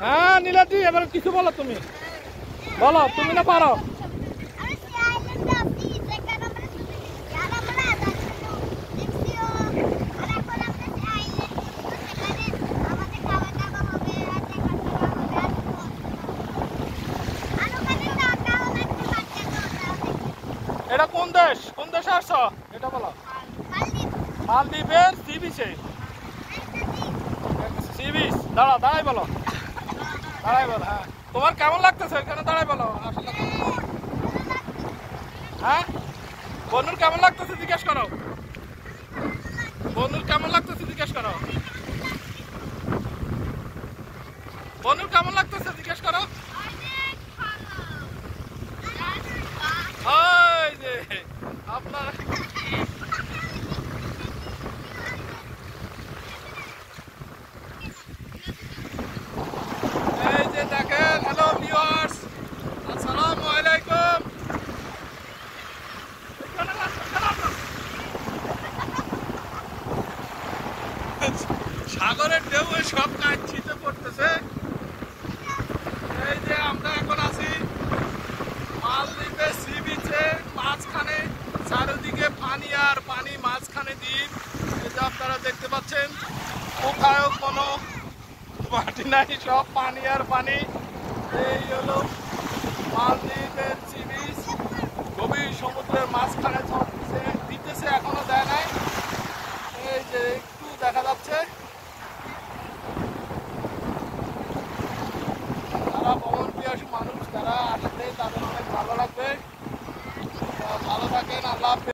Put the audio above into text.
হ্যাঁ নীলাদ্রি, এবার কিছু বলো, তুমি বলো, তুমি না পারো? এটা কোন দেশ, কোন দেশে আসছো এটা বলো? মালদ্বীপের সি বিচে। সি বিচ, দাঁড়াও, দাঁড়াই বলো, দাঁড়াই বলো। হ্যাঁ, তোমার কেমন লাগতেছে এখানে? দাঁড়াই বলো আসলে। হ্যাঁ, বন্ধুর কেমন লাগতেছে জিজ্ঞেস করো, বন্ধুর কেমন লাগতেছে জিজ্ঞেস করো, বন্ধুর কেমন লাগতেছে জিজ্ঞেস করো। ওই যে আপনার এই যে দেখেন, হ্যালো ভিউয়ার্স, আসসালামু আলাইকুম। সাগরের ঢেউ সব কাঁচিতে পড়তেছে। এই যে আমরা এখন আছি মালদ্বীপের সি বিচে, মাঝখানে চারিদিকে পানি আর পানি, মাঝখানে দ্বীপ। এই যে আপনারা দেখতে পাচ্ছেন, কোথাও কোনো মাটি নাই, সব পানি আর পানি। এই হলো মালদ্বীপের সি বিচ, গভীর সমুদ্রের মাঝখানে চলতেছে, দিতেছে এখনো দেয়।